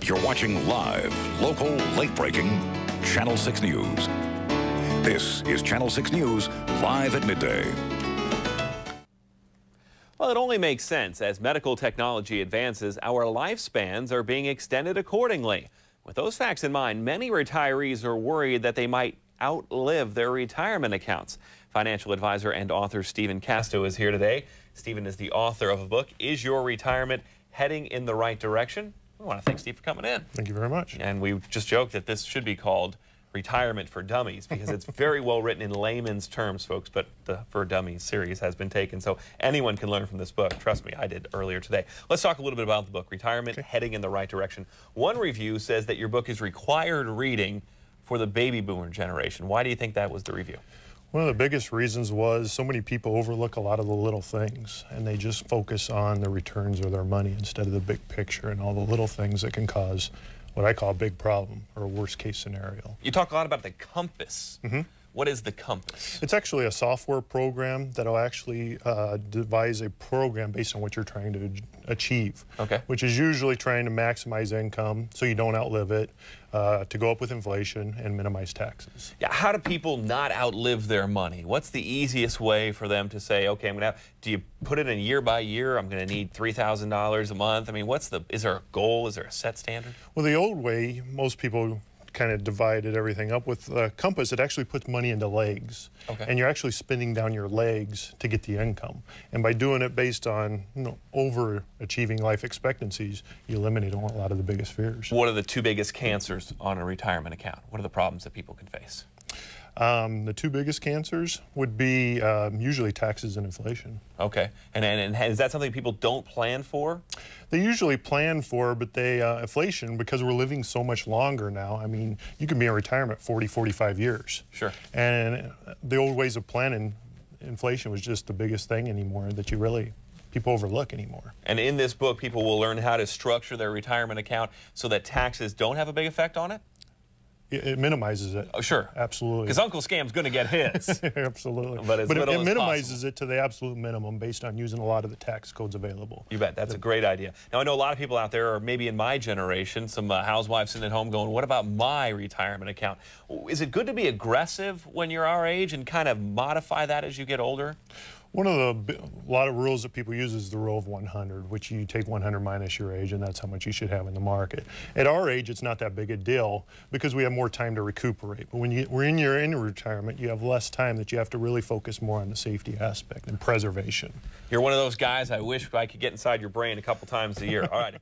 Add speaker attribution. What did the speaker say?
Speaker 1: You're watching live, local, late-breaking Channel 6 News. This is Channel 6 News, live at midday.
Speaker 2: Well, it only makes sense. As medical technology advances, our lifespans are being extended accordingly. With those facts in mind, many retirees are worried that they might outlive their retirement accounts. Financial advisor and author Stephen Casto is here today. Stephen is the author of a book, Is Your Retirement Heading in the Right Direction? I want to thank Steve for coming in.
Speaker 3: Thank you very much.
Speaker 2: And we just joked that this should be called Retirement for Dummies because it's very well written in layman's terms, folks, but the For Dummies series has been taken, so anyone can learn from this book. Trust me, I did earlier today. Let's talk a little bit about the book, Retirement Heading in the Right Direction. One review says that your book is required reading for the baby boomer generation. Why do you think that was the review?
Speaker 3: One of the biggest reasons was so many people overlook a lot of the little things and they just focus on the returns of their money instead of the big picture and all the little things that can cause what I call a big problem or a worst case scenario.
Speaker 2: You talk a lot about the compass. What is the compass?
Speaker 3: It's actually a software program that'll actually devise a program based on what you're trying to achieve, which is usually trying to maximize income so you don't outlive it, to go up with inflation and minimize taxes.
Speaker 2: Yeah, how do people not outlive their money? What's the easiest way for them to say, okay, I'm gonna do you put it in year by year? I'm gonna need $3,000 a month. I mean, is there a goal? Is there a set standard?
Speaker 3: Well, the old way, most people kind of divided everything up. With compass, it actually puts money into legs, and you're actually spinning down your legs to get the income. And by doing it based on overachieving life expectancies, you eliminate a lot of the biggest fears.
Speaker 2: What are the two biggest cancers on a retirement account? What are the problems that people can face?
Speaker 3: The two biggest cancers would be usually taxes and inflation.
Speaker 2: Okay, and is that something people don't plan for?
Speaker 3: They usually plan for, but inflation, because we're living so much longer now, I mean, you can be in retirement 40, 45 years.
Speaker 2: Sure.
Speaker 3: And the old ways of planning, inflation was just the biggest thing anymore that people overlook anymore.
Speaker 2: And in this book, people will learn how to structure their retirement account so that taxes don't have a big effect on it?
Speaker 3: It minimizes it.
Speaker 2: Oh, sure.
Speaker 3: Absolutely.
Speaker 2: Because Uncle Scam's going to get his.
Speaker 3: Absolutely.
Speaker 2: But
Speaker 3: it minimizes it to the absolute minimum based on using a lot of the tax codes available.
Speaker 2: You bet. That's a great idea. Now, I know a lot of people out there, or maybe in my generation, some housewives sitting at home going, what about my retirement account? Is it good to be aggressive when you're our age and kind of modify that as you get older?
Speaker 3: One of a lot of rules that people use is the rule of 100, which you take 100 minus your age, and that's how much you should have in the market. At our age, it's not that big a deal because we have more time to recuperate. But when you're in retirement, you have less time that you have to really focus more on the safety aspect and preservation.
Speaker 2: You're one of those guys I wish I could get inside your brain a couple times a year. All right.